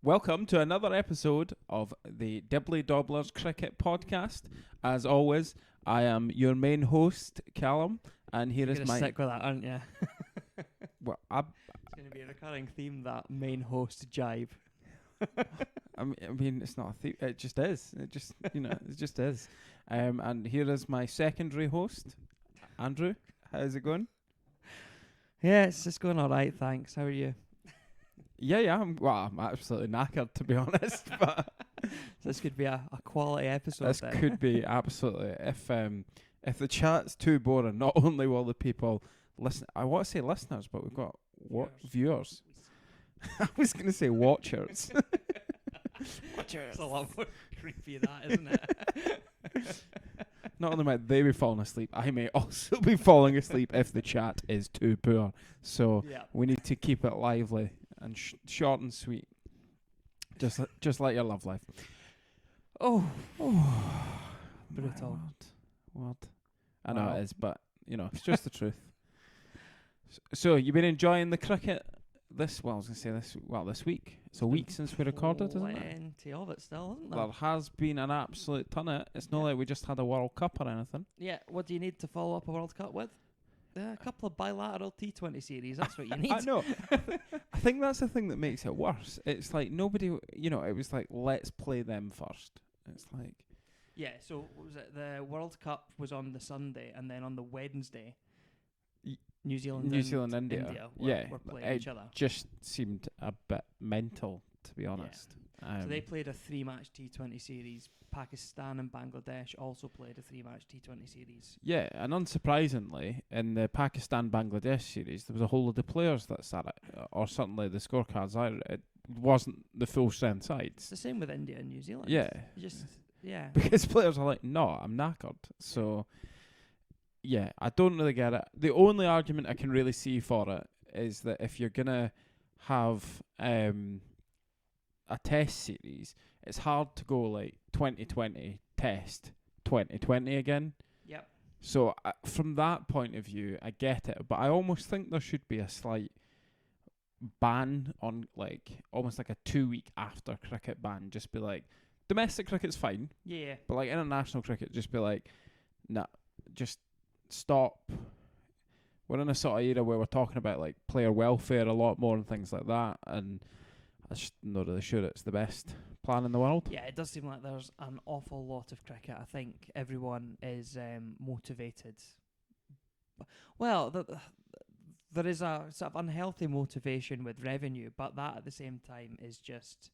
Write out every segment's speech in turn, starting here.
Welcome to another episode of the Dibbly Dobblers Cricket Podcast. As always, I am your main host, Callum, and here You're is gonna my... stick with that, aren't you? Well, It's going to be a recurring theme, that main host jive. I mean, it's not a theme. It just is. It just, it just is. And here is my secondary host, Andrew. How's it going? Yeah, it's just going all right, thanks. How are you? Yeah. I'm absolutely knackered, to be honest. But This could be a quality episode. this then. could be absolutely... If the chat's too boring, not only will the people listen... I want to say listeners, but we've got... What? Viewers. I was going to say watchers. It's a lot more creepy, that, isn't it? Not only might they be falling asleep, I may also be falling asleep if the chat is too poor. So Yeah. we need to keep it lively and short and sweet. Just like your love life. Oh, My brutal. word. I know Wow. it is, but, it's just the truth. So, you've been enjoying the cricket this week. It's a week since we recorded, isn't it? Plenty of it still, isn't there? There has been an absolute ton of it. It's not like we just had a World Cup or anything. Yeah, what do you need to follow up a World Cup with? A couple of bilateral T20 series, that's what you need. I know. I think that's the thing that makes it worse. It's like nobody, it was like, let's play them first. It's like... Yeah, so what was it? The World Cup was on the Sunday, and then on the Wednesday, New Zealand and India. were playing each other. Just seemed a bit mental, to be honest. So they played a 3-match T20 series. Pakistan and Bangladesh also played a 3-match T20 series. Yeah, and unsurprisingly, in the Pakistan-Bangladesh series, there was a whole lot of players that sat it, or certainly the scorecards. It wasn't the full strength It's sides. the same with India and New Zealand. Yeah, because players are like, no, I'm knackered. So, yeah, I don't really get it. The only argument I can really see for it is that if you're gonna have a test series, it's hard to go like 2020 test 2020 again. Yep. So from that point of view, I get it, but I almost think there should be a slight ban on, like, almost like a 2-week after cricket ban. Just be like, domestic cricket's fine, Yeah. but like international cricket, just be like, nah, just stop. We're in a sort of era where we're talking about like player welfare a lot more and things like that, and I'm just not really sure it's the best plan in the world. Yeah, it does seem like there's an awful lot of cricket. I think everyone is motivated. Well, there is a sort of unhealthy motivation with revenue, but that at the same time is just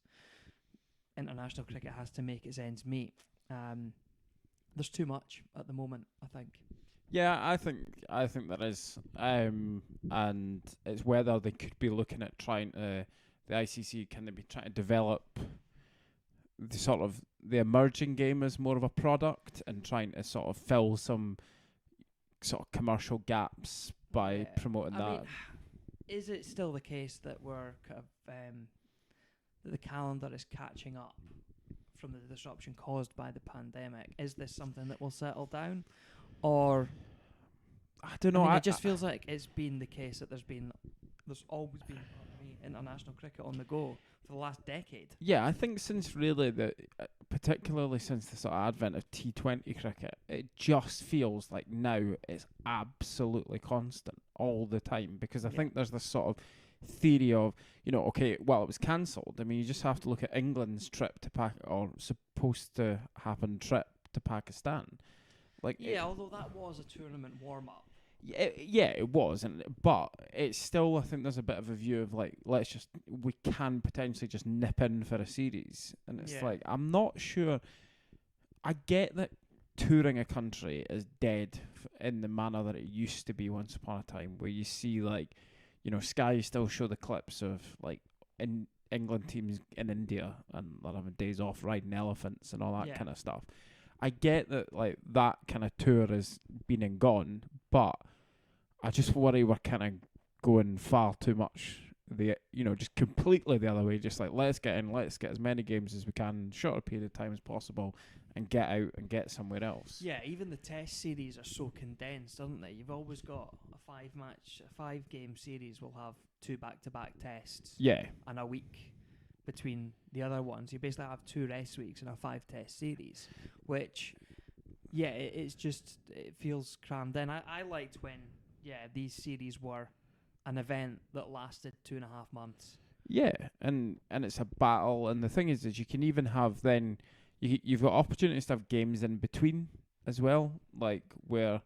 international cricket has to make its ends meet. There's too much at the moment, I think. Yeah, I think there is, and it's whether they could be looking at trying to, the ICC, can they be trying to develop the emerging game as more of a product and trying to sort of fill some sort of commercial gaps by promoting that. Mean, is it still the case that we're kind of that the calendar is catching up from the disruption caused by the pandemic? Is this something that will settle down, or I don't know. It just feels like it's been the case that there's always been international cricket on the go for the last decade. Yeah, I think since really particularly since the sort of advent of T20 cricket, it just feels like now it's absolutely constant all the time, because I think there's this sort of theory of, okay, well, it was cancelled. I mean, you just have to look at England's trip to supposed to happen trip to Pakistan. Like, although that was a tournament warm-up. Yeah, it was, but it's still, I think there's a bit of a view of like, we can potentially just nip in for a series, and it's like, I'm not sure. I get that touring a country is dead in the manner that it used to be once upon a time, where you see like, Sky still show the clips of like in England teams in India and they're having days off riding elephants and all that kind of stuff. I get that like that kind of tour is been and gone, but I just worry we're kind of going far too much just completely the other way. Just like, let's get as many games as we can in shorter period of time as possible and get out and get somewhere else. Yeah, even the test series are so condensed, aren't they? You've always got a 5-game series will have 2 back-to-back tests. Yeah. And a week between the other ones. You basically have 2 rest weeks in a 5-test series, which, it feels crammed in. I liked when, these series were an event that lasted 2.5 months. Yeah, and it's a battle, and the thing is you can even have then, you've got opportunities to have games in between as well, like where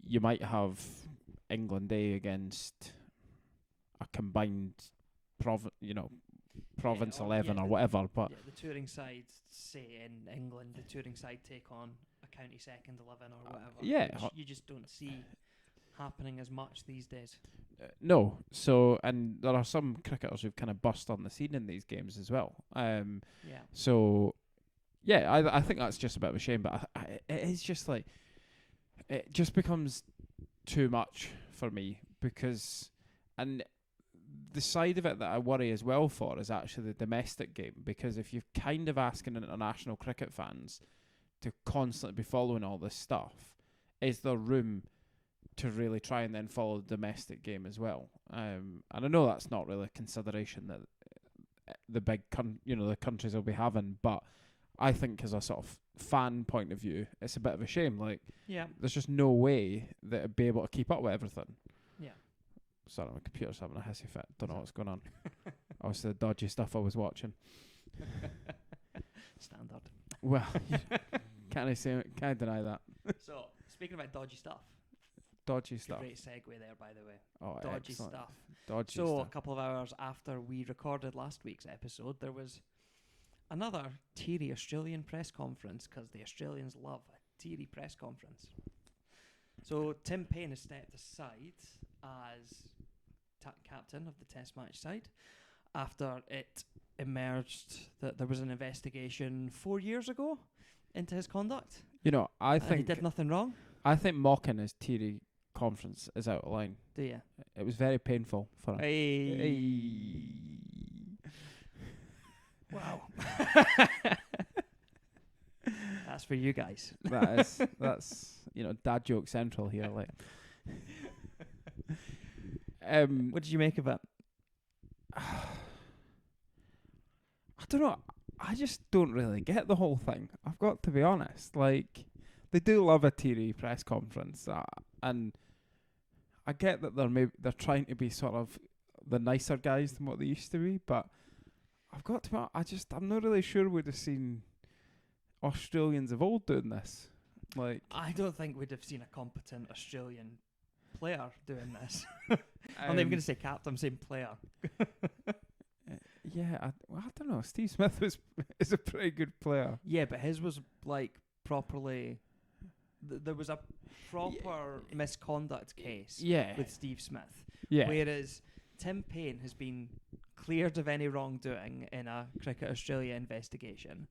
you might have England A against a combined province 11 or whatever. But the touring side, say in England, the touring side take on a county second 11 or whatever. Which you just don't see happening as much these days. No. So, and there are some cricketers who've kind of burst on the scene in these games as well. So, I think that's just a bit of a shame. But it is just like, it just becomes too much for me because, and the side of it that I worry as well for is actually the domestic game, because if you're kind of asking international cricket fans to constantly be following all this stuff, is there room to really try and then follow the domestic game as well? And I know that's not really a consideration that the big the countries will be having, but I think as a sort of fan point of view, it's a bit of a shame. Like, there's just no way that it'd be able to keep up with everything. Yeah. Sorry, my computer's having a hissy fit. Don't know what's going on. Obviously, the dodgy stuff I was watching. Standard. Well, can't deny that. So, speaking about dodgy stuff. Dodgy stuff. Great segue there, by the way. Oh, dodgy excellent. stuff. Dodgy so, stuff. A couple of hours after we recorded last week's episode, there was another teary Australian press conference, because the Australians love a teary press conference. So, Tim Paine has stepped aside as captain of the Test match side after it emerged that there was an investigation 4 years ago into his conduct. I think he did nothing wrong. I think mocking his teary conference is out of line. Do you? It was very painful for him. Hey. Wow. That's for you guys. That's dad joke central here. Like, what did you make of it? I don't know. I just don't really get the whole thing. I've got to be honest. Like, they do love a teary press conference, and I get that they're trying to be sort of the nicer guys than what they used to be. But I've got to be honest, I'm not really sure we'd have seen Australians of old doing this. Like, I don't think we'd have seen a competent Australian player doing this. I'm not even going to say captain, I'm saying player. I don't know. Steve Smith is a pretty good player. Yeah, but his was like properly. There was a proper misconduct case with Steve Smith. Yeah. Whereas Tim Paine has been cleared of any wrongdoing in a Cricket Australia investigation.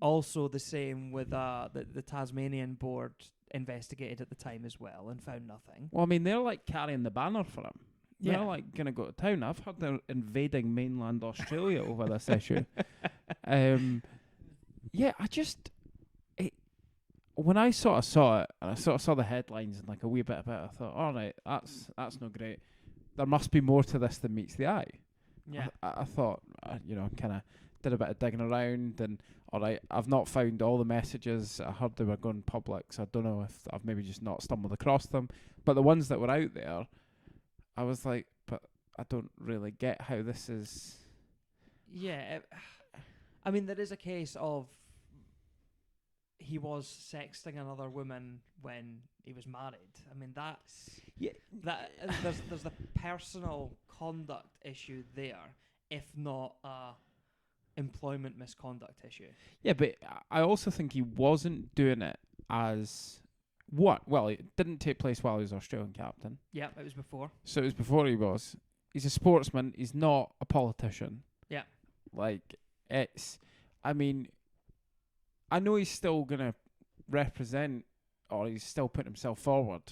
Also the same with the Tasmanian board investigated at the time as well and found nothing. Well, I mean, they're like carrying the banner for him. They're like going to go to town. I've heard they're invading mainland Australia over this issue. When I sort of saw it, and I sort of saw the headlines and like a wee bit about it, I thought, all right, that's not great. There must be more to this than meets the eye. Yeah. I thought, kind of did a bit of digging around, and all right, I've not found all the messages. I heard they were going public, so I don't know if I've maybe just not stumbled across them. But the ones that were out there, I was like, but I don't really get how this is. Yeah, I mean, there is a case of he was sexting another woman when he was married. I mean, that's there's the personal conduct issue there, if not a employment misconduct issue. Yeah, but I also think he wasn't doing it as what? Well, it didn't take place while he was Australian captain. Yeah, it was before. So it was before he was. He's a sportsman. He's not a politician. Yeah. Like, I mean, I know he's still going to represent, or he's still putting himself forward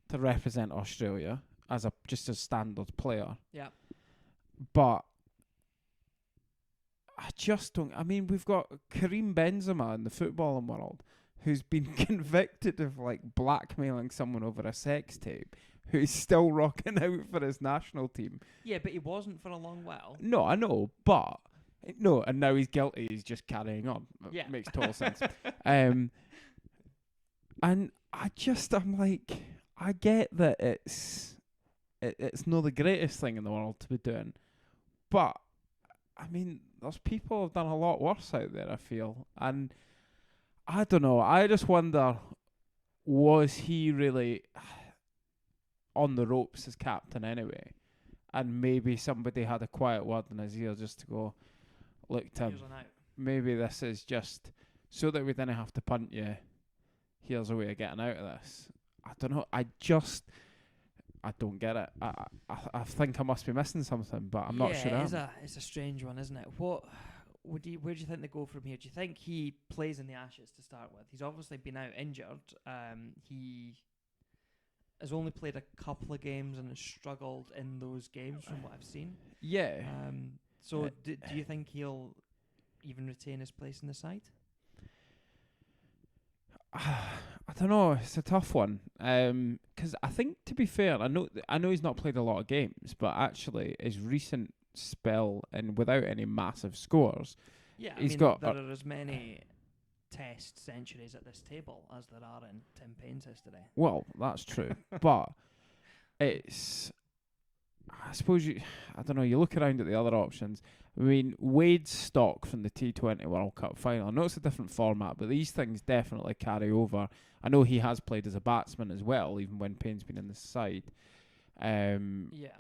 to represent Australia as just a standard player. Yeah. But I just don't. I mean, we've got Karim Benzema in the footballing world who's been convicted of like blackmailing someone over a sex tape, who's still rocking out for his national team. Yeah, but he wasn't for a long while. No, I know, but no, and now he's guilty. He's just carrying on. Yeah, Makes total sense. And I'm like, I get that it's not the greatest thing in the world to be doing, but I mean, there's people who've done a lot worse out there, I feel, and I don't know. I just wonder, was he really on the ropes as captain anyway? And maybe somebody had a quiet word in his ear just to go, look, Tim, maybe this is just so that we didn't have to punt you. Here's a way of getting out of this. I don't know. I don't get it. I think I must be missing something, but I'm not sure. It's a strange one, isn't it? Where do you think they go from here? Do you think he plays in the Ashes to start with? He's obviously been out injured. He has only played a couple of games and has struggled in those games from what I've seen. Yeah. So do you think he'll even retain his place in the side? I don't know. It's a tough one. 'Cause I think, to be fair, I know he's not played a lot of games, but actually his recent spell and without any massive scores, yeah, there are as many Test centuries at this table as there are in Tim Paine's history. Well, that's true, but it's. I suppose I don't know. You look around at the other options. I mean, Wade's stock from the T20 World Cup final. I know it's a different format, but these things definitely carry over. I know he has played as a batsman as well, even when Payne's been in the side. Yeah.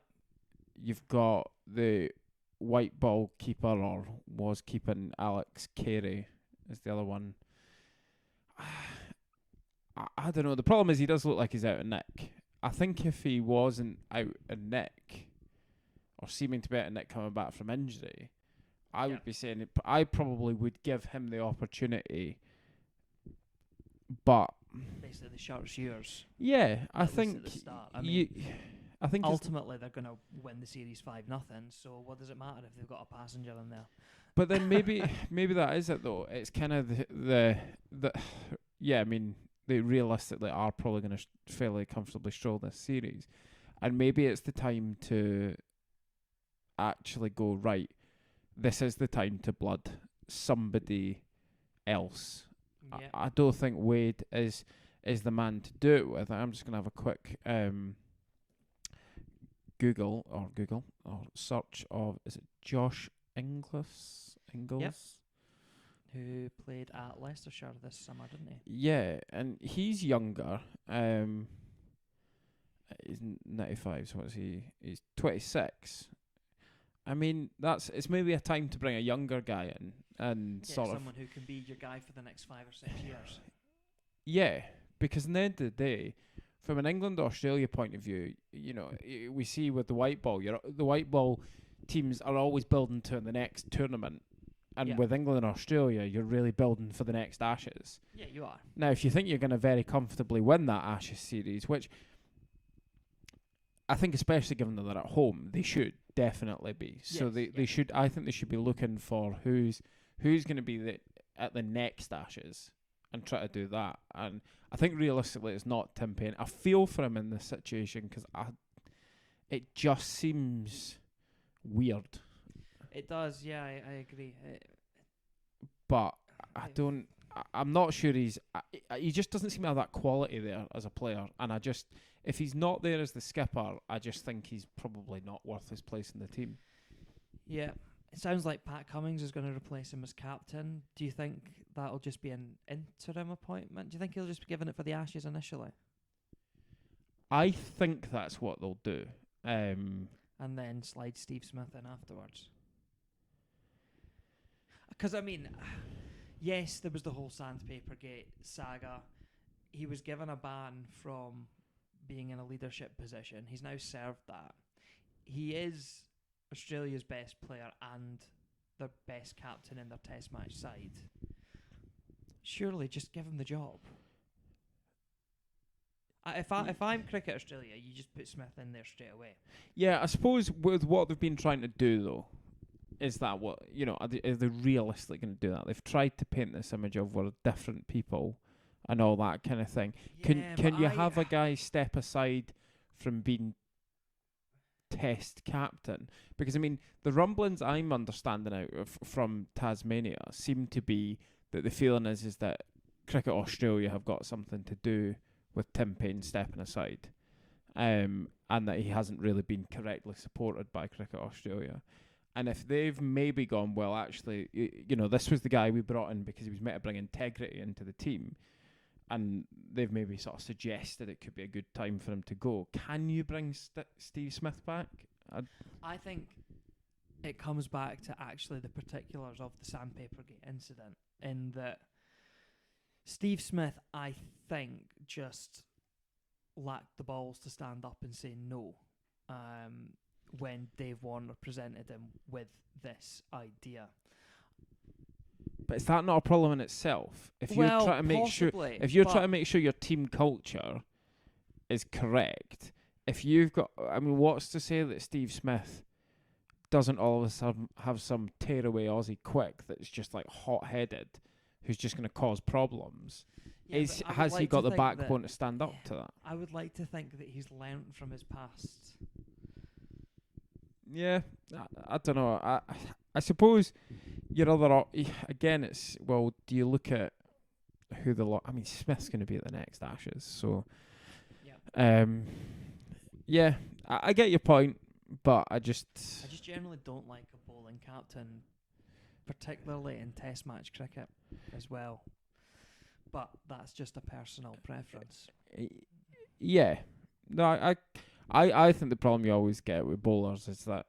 You've got the white ball keeper, or was keeping, Alex Carey is the other one. I don't know. The problem is he does look like he's out of nick. I think if he wasn't out of nick, or seeming to be out of nick coming back from injury, I would be saying I probably would give him the opportunity. But basically, the short's yours. Yeah, I think at the start. I mean, I think ultimately they're going to win the series 5-0. So what does it matter if they've got a passenger in there? But then maybe that is it though. It's kind of the yeah. I mean, they realistically are probably going to fairly comfortably stroll this series, and maybe it's the time to actually go right. This is the time to blood somebody else. Yeah. I don't think Wade is the man to do it with. I'm just going to have a quick Google or search of, is it Josh Ingles? Yep. Who played at Leicestershire this summer, didn't he? Yeah, and he's younger. He's 95, so what is he? He's 26. I mean, it's maybe a time to bring a younger guy in and someone who can be your guy for the next 5 or 6 years. Yeah, because in the end of the day, from an England-Australia point of view, you know, we see with the white ball, the white ball teams are always building to the next tournament. And with England and Australia, you're really building for the next Ashes. Yeah, you are. Now, if you think you're going to very comfortably win that Ashes series, which I think, especially given that they're at home, they should definitely be. So they should. I think they should be looking for who's going to be at the next Ashes and try to do that. And I think realistically, it's not Tim Paine. I feel for him in this situation because it just seems weird. It does, yeah, I agree. But I'm not sure he just doesn't seem to have that quality there as a player. And if he's not there as the skipper, I just think he's probably not worth his place in the team. Yeah, it sounds like Pat Cummins is going to replace him as captain. Do you think that'll just be an interim appointment? Do you think he'll just be given it for the Ashes initially? I think that's what they'll do. And then slide Steve Smith in afterwards. Because, I mean, yes, there was the whole Sandpaper Gate saga. He was given a ban from being in a leadership position. He's now served that. He is Australia's best player and their best captain in their Test match side. Surely just give him the job. If I'm Cricket Australia, you just put Smith in there straight away. Yeah, I suppose with what they've been trying to do, though, is that what, you know, are they realistically going to do that? They've tried to paint this image of we're different people and all that kind of thing. Yeah, can you have a guy step aside from being Test captain? Because, I mean, the rumblings I'm understanding out of from Tasmania seem to be that the feeling is that Cricket Australia have got something to do with Tim Paine stepping aside, and that he hasn't really been correctly supported by Cricket Australia. And if they've maybe gone, well, actually, this was the guy we brought in because he was meant to bring integrity into the team, and they've maybe sort of suggested it could be a good time for him to go. Can you bring Steve Smith back? I think it comes back to actually the particulars of the Sandpaper Gate incident, in that Steve Smith, I think, just lacked the balls to stand up and say no when Dave Warner presented him with this idea. But is that not a problem in itself? If you're trying to make sure, trying to make sure your team culture is correct, if you've got, I mean, what's to say that Steve Smith doesn't all of a sudden have some tearaway Aussie quick that's just like hot-headed, who's just going to cause problems? Yeah, has he got the backbone to stand up to that? I would like to think that he's learnt from his past. Yeah, I don't know. I suppose your other again, it's, well, do you look at who I mean, Smith's going to be at the next Ashes, so yeah, I get your point, but I just generally don't like a bowling captain, particularly in Test match cricket as well. But that's just a personal preference. Yeah, no, I think the problem you always get with bowlers is that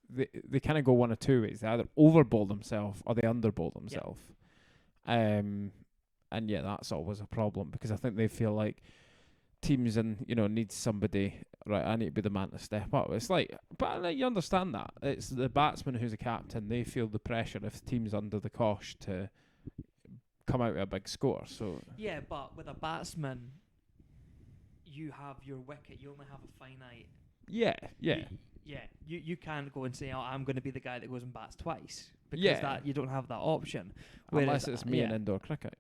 they kind of go one of two ways. They either over bowl themselves or they under bowl themselves. And yeah, that's always a problem, because I think they feel like teams need somebody, right, I need to be the man to step up. It's like, but you understand that. It's the batsman who's a captain. They feel the pressure if the team's under the cosh to come out with a big score. So yeah, but with a batsman, you have your wicket. You only have a finite. Yeah. You can't go and say, "Oh, I'm going to be the guy that goes and bats twice," because that you don't have that option. Unless it's me in indoor cricket.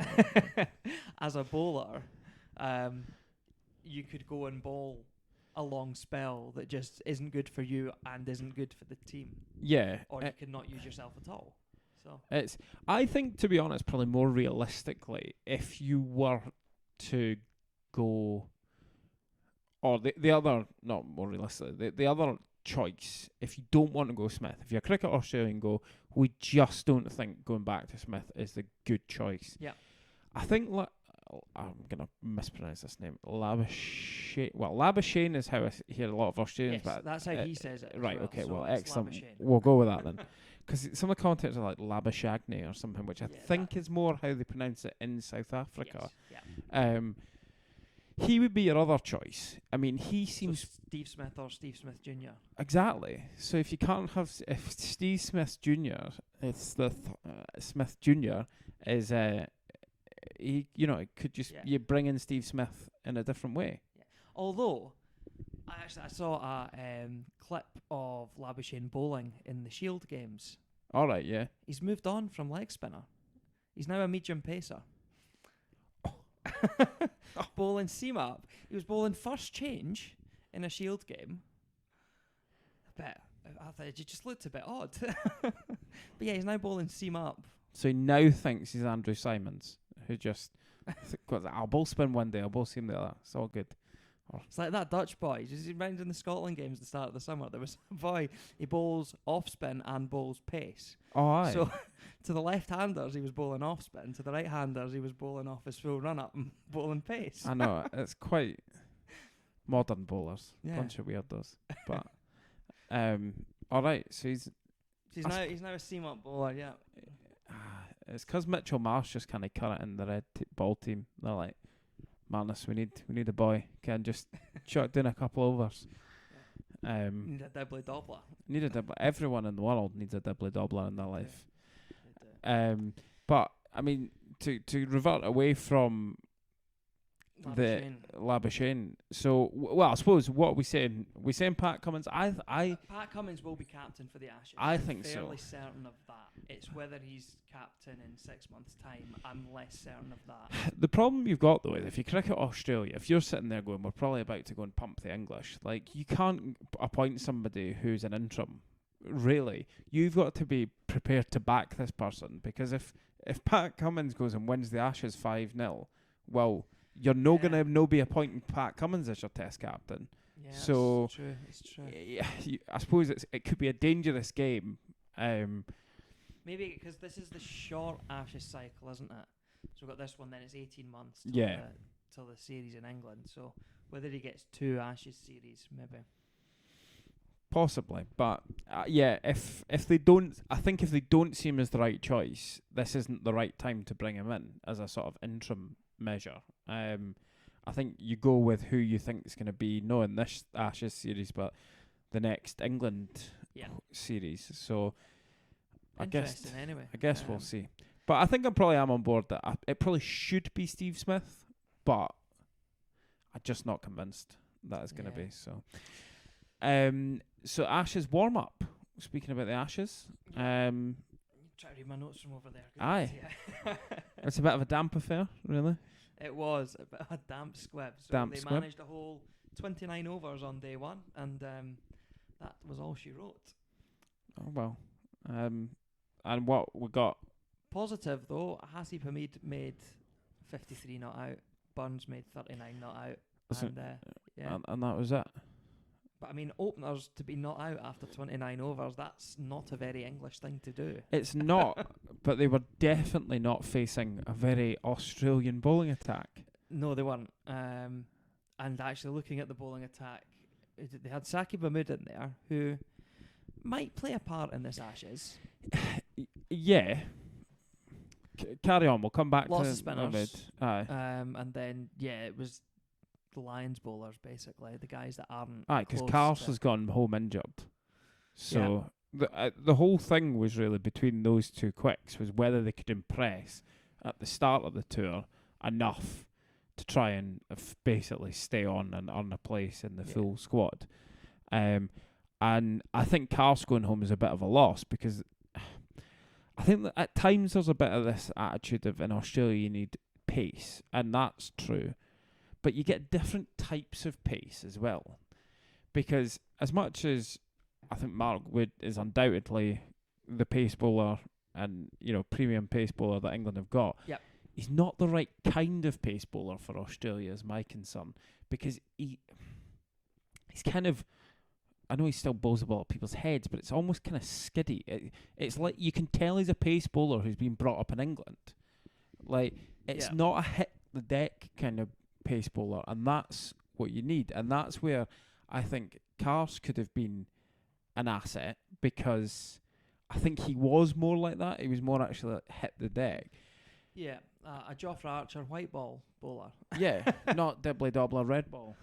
As a bowler, you could go and bowl a long spell that just isn't good for you and isn't good for the team. Yeah, or you could not use yourself at all. So I think, to be honest, probably more realistically, if you were to go, or the other, not more realistically, the other choice, if you don't want to go Smith, if you're a Cricket Australian, we just don't think going back to Smith is the good choice. Yeah. I think, I'm going to mispronounce this name, Labuschagne. Well, Labuschagne is how I hear a lot of Australians. Yes, but that's how he says it. Right, well, okay, so well, it's excellent. Labuschagne. We'll go with that then. Because some of the commentators are like Labuschagne or something, which I think is more how they pronounce it in South Africa. Yes, yeah. He would be your other choice. I mean, he seems... So Steve Smith or Steve Smith Jr. Exactly. So if you can't have... If Steve Smith Jr. It's the Smith Jr. is... he, it could just... You bring in Steve Smith in a different way. Yeah. Although, I saw a clip of Labuschagne bowling in the Shield games. All right, yeah. He's moved on from leg spinner. He's now a medium pacer. Bowling seam up. He was bowling first change in a Shield game. I thought it just looked a bit odd. But yeah, he's now bowling seam up. So he now thinks he's Andrew Simons, who just I'll bowl spin one day, I'll bowl seam the other. It's all good. It's like that Dutch boy. Just remember in the Scotland games at the start of the summer, there was a boy, he bowls off spin and bowls pace. Oh, aye. So to the left-handers, he was bowling off spin. To the right-handers, he was bowling off his full run-up and bowling pace. I know, it's quite modern bowlers. Yeah. Bunch of weirdos. But, all right, so he's now a seam-up bowler, yeah. It's because Mitchell Marsh just kind of cut it in the red ball team. They're like, madness, we need a boy. Can just chuck in a couple overs. Need a Dibbly Dobbler. Need a Dibbly. Everyone in the world needs a Dibbly Dobbler in their life. But I mean, to revert away from Labuschagne. So, well, I suppose what are we saying? We saying Pat Cummins? Pat Cummins will be captain for the Ashes. I'm fairly so. certain of that. It's whether he's captain in 6 months' time. I'm less certain of that. The problem you've got though is if you cricket Australia, if you're sitting there going, we're probably about to go and pump the English. Like you can't appoint somebody who's an interim. Really, you've got to be prepared to back this person because if Pat Cummins goes and wins the Ashes 5-0, well, you're going to be appointing Pat Cummins as your Test captain. Yeah, so it's true. Yeah, I suppose it could be a dangerous game. Maybe because this is the short Ashes cycle, isn't it? So we've got this one, then it's 18 months till the series in England. So whether he gets 2 Ashes series, maybe. Possibly, but if they don't, I think if they don't see him as the right choice, this isn't the right time to bring him in as a sort of interim measure. I think you go with who you think is going to be, not in this Ashes series, but the next England series. So I guess we'll see. But I think I am on board that it probably should be Steve Smith, but I'm just not convinced that it's going to be so. So Ashes warm up. Speaking about the Ashes, try to read my notes from over there. Aye, it's a bit of a damp affair, really. It was a bit of a damp squib. So they managed a whole 29 overs on day one, and that was all she wrote. Oh well. And what we got? Positive though, Hasib Hamid made 53 not out. Burns made 39 not out. And that was it. But I mean, openers to be not out after 29 overs, that's not a very English thing to do. It's not, but they were definitely not facing a very Australian bowling attack. No, they weren't. And actually looking at the bowling attack, they had Saqib Mahmood in there, who might play a part in this Ashes. Yeah. Carry on, we'll come back Lots to of spinners. Mahmood. Aye. And then, it was the Lions bowlers, basically, the guys that aren't. Aye, because Carlos has gone home injured. So the whole thing was really between those two quicks was whether they could impress at the start of the tour enough to try and basically stay on and earn a place in the full squad. And I think Carlos going home is a bit of a loss because I think that at times there's a bit of this attitude of in Australia you need pace, and that's true. But you get different types of pace as well. Because as much as I think Mark Wood is undoubtedly the pace bowler and, premium pace bowler that England have got, he's not the right kind of pace bowler for Australia is my concern. Because he's kind of, I know he still bowls the ball at people's heads, but it's almost kind of skiddy. It's like you can tell he's a pace bowler who's been brought up in England. Like, it's not a hit the deck kind of pace bowler, and that's what you need, and that's where I think Carse could have been an asset because I think he was more like that. He was more actually like hit the deck. Yeah, a Jofra Archer white ball bowler. Yeah, not Dibbly Dobbler red ball.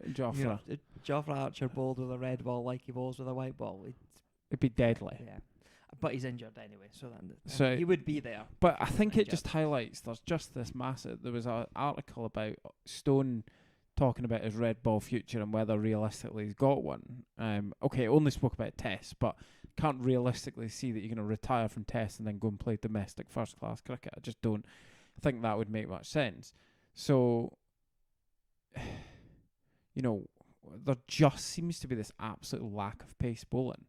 Jofra. Jofra Archer bowled with a red ball like he bowls with a white ball. It'd be deadly. Yeah. But he's injured anyway, so he would be there. But I think it just highlights there's just this massive. There was an article about Stone talking about his red ball future and whether realistically he's got one. Okay, only spoke about tests, but can't realistically see that you're going to retire from tests and then go and play domestic first class cricket. I just don't think that would make much sense. So, there just seems to be this absolute lack of pace bowling.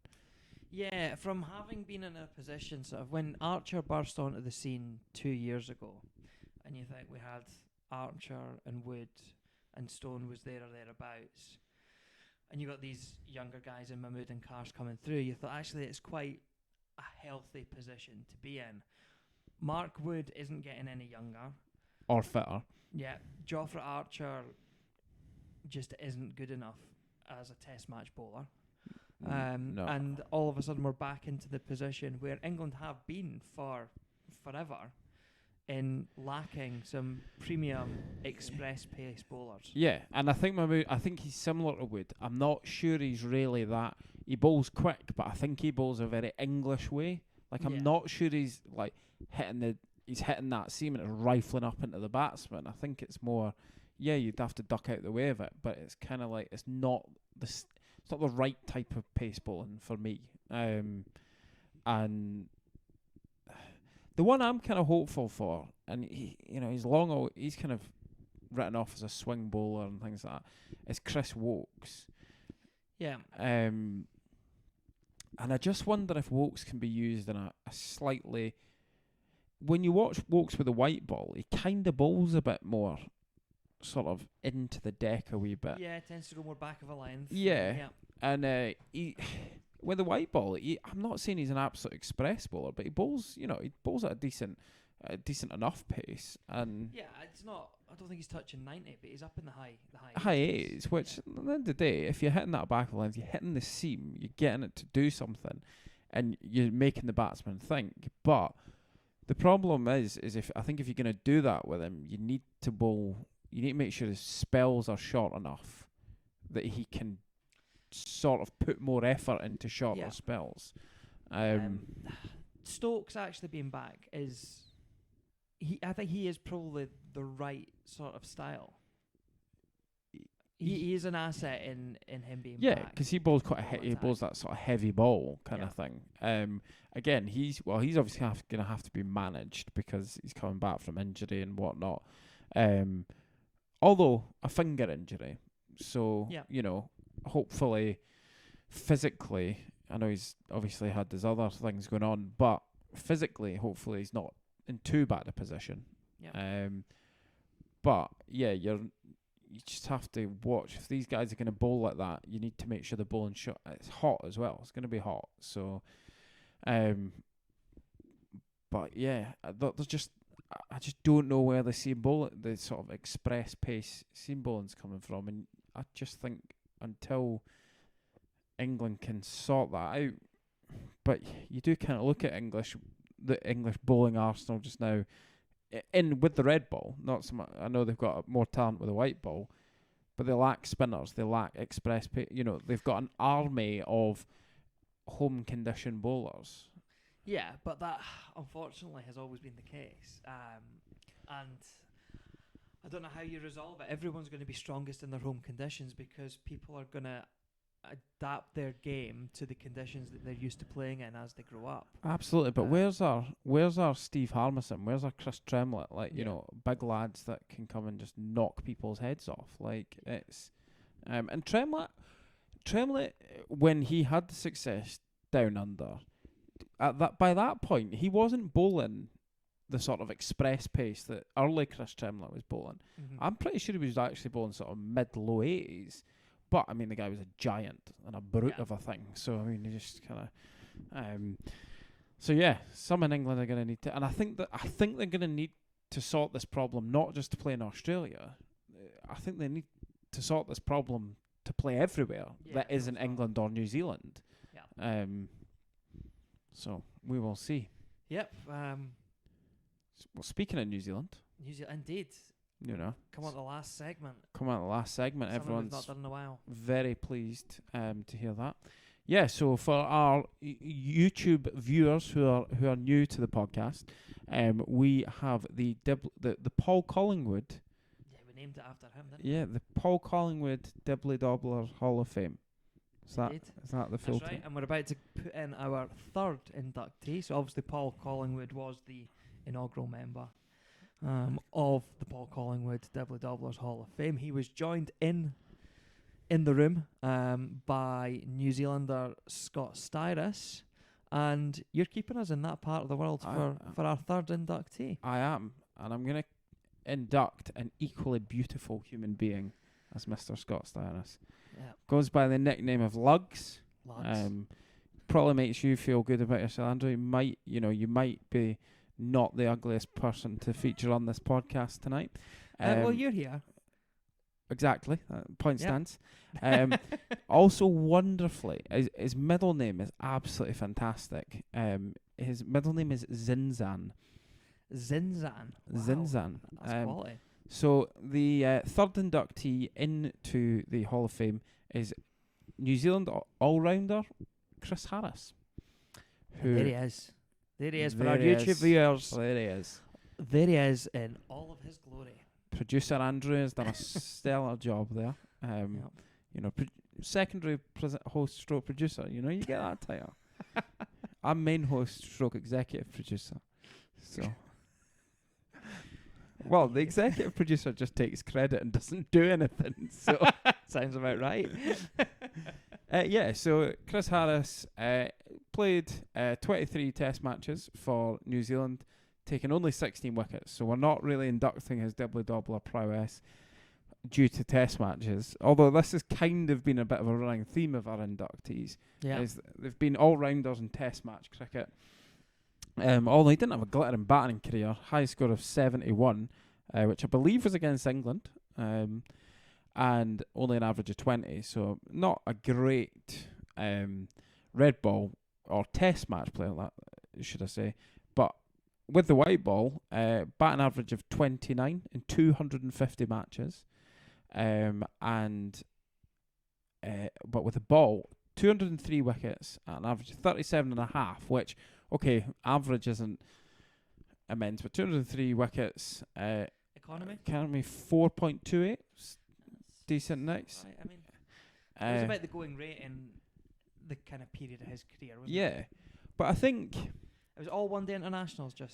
Yeah, from having been in a position sort of when Archer burst onto the scene 2 years ago, and you think we had Archer and Wood and Stone was there or thereabouts, and you got these younger guys in Mahmood and Karsh coming through, you thought actually it's quite a healthy position to be in. Mark Wood isn't getting any younger. Or fitter. Yeah, Jofra Archer just isn't good enough as a test match bowler. No. And all of a sudden we're back into the position where England have been for forever in lacking some premium express pace bowlers. Yeah, and I think he's similar to Wood. I'm not sure he's really that. He bowls quick, but I think he bowls a very English way. Like I'm not sure he's like hitting that seam and it's rifling up into the batsman. I think it's more yeah, you'd have to duck out the way of it, but it's kind of like it's not the right type of pace bowling for me. And the one I'm kind of hopeful for, and he's kind of written off as a swing bowler and things like that, is Chris Wokes. Yeah. And I just wonder if Wokes can be used in a slightly... When you watch Wokes with a white ball, he kind of bowls a bit more sort of into the deck a wee bit. Yeah, it tends to go more back of a length. Yeah. And he... With a white ball, I'm not saying he's an absolute express bowler, but he bowls at a decent enough pace. And yeah, it's not. I don't think he's touching 90, but he's up in the high 80s. Which, at the end of the day, if you're hitting that back of the length, you're hitting the seam, you're getting it to do something, and you're making the batsman think. But the problem is if you're going to do that with him, you need to bowl. You need to make sure his spells are short enough that he can sort of put more effort into shorter spells. Stokes actually being back I think he is probably the right sort of style. He is an asset in him being back. Yeah, because he bowls he bowls that sort of heavy ball kind of thing. Again, he's obviously going to have to be managed because he's coming back from injury and whatnot. Although a finger injury, so hopefully, physically, I know he's obviously had his other things going on, but physically, hopefully, he's not in too bad a position. Yeah. But yeah, you just have to watch. If these guys are going to bowl like that, you need to make sure the bowling shot. It's hot as well. It's going to be hot. So, but yeah, there's just. I just don't know where the sort of express pace seam bowling's coming from, and I just think until England can sort that out, but you do kind of look at the English bowling arsenal just now, with the red ball. Not so much. I know they've got more talent with the white ball, but they lack spinners. They lack express pace. They've got an army of home condition bowlers. Yeah, but that unfortunately has always been the case. And I don't know how you resolve it. Everyone's going to be strongest in their home conditions because people are going to adapt their game to the conditions that they're used to playing in as they grow up. Absolutely, but where's our Steve Harmison? Where's our Chris Tremlett? Big lads that can come and just knock people's heads off. It's and Tremlett, when he had the success down under. By that point, he wasn't bowling the sort of express pace that early Chris Tremlett was bowling. Mm-hmm. I'm pretty sure he was actually bowling sort of mid-low 80s. But, I mean, the guy was a giant and a brute of a thing. So, I mean, he just kind of... so, yeah, some in England are going to need to... And I think they're going to need to sort this problem not just to play in Australia. I think they need to sort this problem to play everywhere that isn't England or New Zealand. Yeah. So we will see. Yep. Well, speaking of New Zealand, indeed. Come on to the last segment. Everyone's we've not done in a while. Very pleased to hear that. Yeah. So for our YouTube viewers who are new to the podcast, we have the Paul Collingwood. Yeah, we named it after him, didn't we? Yeah, the Paul Collingwood Dibbly Dobblers Hall of Fame. Is that the full That's right, and we're about to put in our third inductee. So obviously Paul Collingwood was the inaugural member of the Paul Collingwood Dibbly Dobblers Hall of Fame. He was joined in the room by New Zealander Scott Styris, and you're keeping us in that part of the world for our third inductee. I am, and I'm going to induct an equally beautiful human being as Mr. Scott Styris. Yeah. Goes by the nickname of Lugs. Lugs. Probably makes you feel good about yourself, Andrew. You might be not the ugliest person to feature on this podcast tonight. Well, you're here. Exactly. Point stands. Also, wonderfully, his middle name is absolutely fantastic. His middle name is Zinzan. Zinzan. Wow. Zinzan. That's quality. So the third inductee into the Hall of Fame is New Zealand all-rounder Chris Harris. There he is. For our YouTube viewers. There he is. There he is in all of his glory. Producer Andrew has done a stellar job there. You know, secondary host stroke producer. You know, you get that title. I'm main host stroke executive producer. So, well, the executive producer just takes credit and doesn't do anything. So sounds about right. So Chris Harris played 23 test matches for New Zealand, taking only 16 wickets. So we're not really inducting his Dibbly Dobbler prowess due to test matches. Although this has kind of been a bit of a running theme of our inductees. Yeah. They've been all-rounders in test match cricket. Although he didn't have a glittering batting career, high score of 71, which I believe was against England. And only an average of 20, so not a great red ball or test match player, should I say. But with the white ball, batting average of 29 in 250 matches. But with the ball, 203 wickets at an average of 37.5, which, okay, average isn't immense, but 203 wickets. Economy 4.28. Decent nicks. Right, I mean, it was about the going rate in the kind of period of his career, wasn't it? Yeah, but I think it was all one-day internationals. Just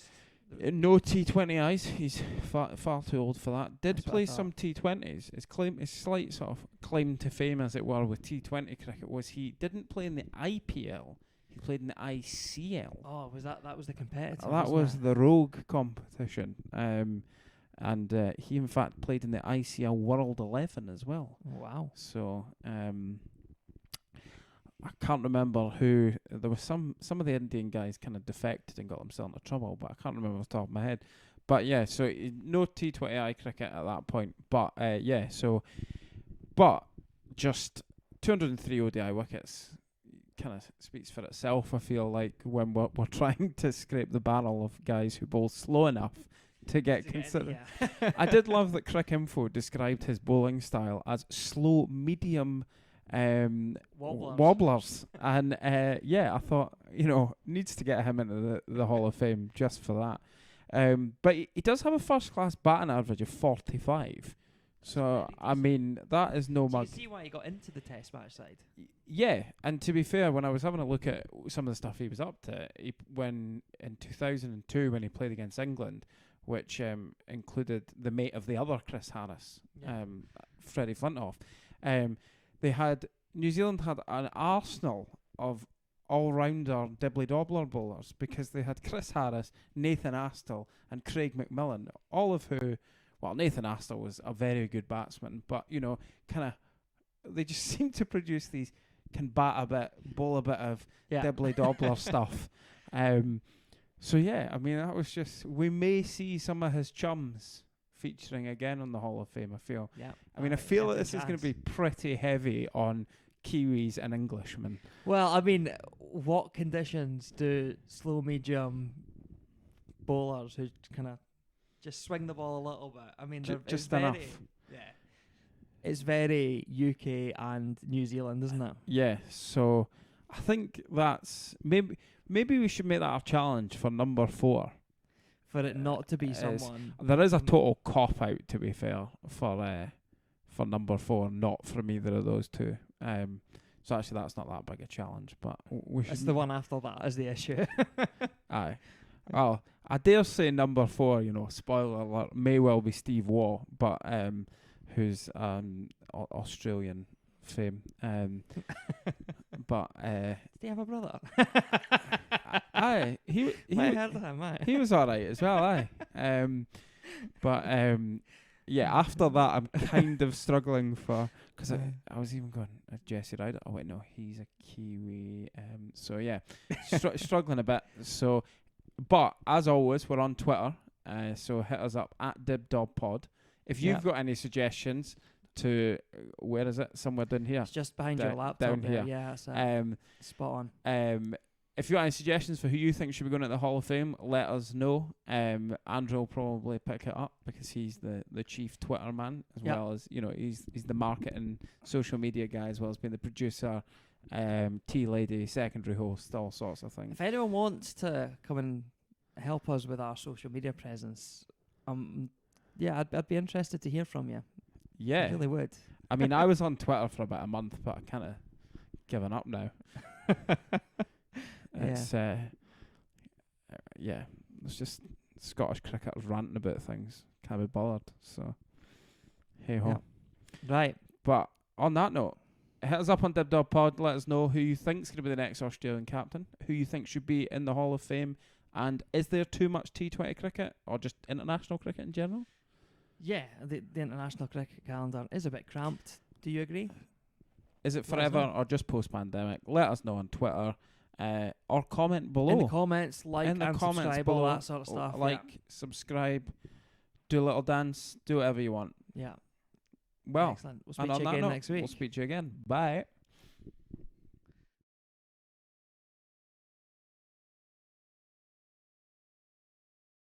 no T20Is. He's far too old for that. Did That's what I play thought. some T20s. His slight sort of claim to fame, as it were, with T20 cricket was he didn't play in the IPL. He played in the ICL. Oh, was that was the competitive? That was the Rogue competition. And he, in fact, played in the ICL World 11 as well. Wow. So, I can't remember who. There was some of the Indian guys kind of defected and got themselves into trouble, but I can't remember off the top of my head. But, yeah, so no T20I cricket at that point. But, but just 203 ODI wickets kind of speaks for itself, I feel like, when we're trying to scrape the barrel of guys who bowl slow enough to get considered. Yeah. I did love that Cricinfo described his bowling style as slow, medium wobblers. And I thought, needs to get him into the Hall of Fame just for that. But he does have a first-class batting average of 45. So, I mean, that is no mug. Do you see why he got into the test match side? Yeah, and to be fair, when I was having a look at some of the stuff he was up to, when in 2002 when he played against England, which included the mate of the other Chris Harris, Freddie Flintoff. New Zealand had an arsenal of all-rounder Dibbly Dobbler bowlers because they had Chris Harris, Nathan Astle and Craig McMillan, all of who, well, Nathan Astle was a very good batsman, but, they just seem to produce these, can bat a bit, bowl a bit of Dibbly Dobbler stuff. So, yeah, I mean, that was just... We may see some of his chums featuring again on the Hall of Fame, I feel. Yeah. I mean, I feel that this is going to be pretty heavy on Kiwis and Englishmen. Well, I mean, what conditions do slow, medium bowlers who kind of just swing the ball a little bit? I mean, just enough. Yeah. It's very UK and New Zealand, isn't it? Yeah, so I think that's... Maybe we should make that our challenge for number 4. For it not to be someone. There is a total cop-out, to be fair, for number 4, not from either of those two. So actually that's not that big a challenge, but we should... It's the one after that is the issue. Aye. Well, I dare say number 4, spoiler alert, may well be Steve Waugh, but who's Australian fame. But did he have a brother? Aye, he heard of him, aye. He was alright as well, aye. After that I'm kind of struggling for, because I was even going Jesse Ryder. Oh wait, no, he's a Kiwi. So yeah, struggling a bit. So, but as always, we're on Twitter. So hit us up at DibDobPod if you've got any suggestions. To where is it? Somewhere down here. It's just behind your laptop. Down there. here. Yeah, so spot on. If you got any suggestions for who you think should be going at the Hall of Fame, let us know. Andrew will probably pick it up because he's the chief Twitter man, as well as he's the marketing social media guy, as well as being the producer, tea lady, secondary host, all sorts of things. If anyone wants to come and help us with our social media presence, yeah, I'd be interested to hear from you. Yeah. I really would. I mean, I was on Twitter for about a month, but I kind of given up now. It's it's just Scottish cricketers ranting about things. Can't be bothered. So, hey ho. Yeah. Right. But on that note, hit us up on Dib Dob Pod. Let us know who you think's going to be the next Australian captain, who you think should be in the Hall of Fame, and is there too much T20 cricket or just international cricket in general? Yeah, the international cricket calendar is a bit cramped. Do you agree? Is it forever or just post-pandemic? Let us know on Twitter or comment below. In the comments, like and subscribe, all that sort of stuff. Like, subscribe, do a little dance, do whatever you want. Yeah. Well, excellent. We'll speak to you again next week. We'll speak to you again. Bye.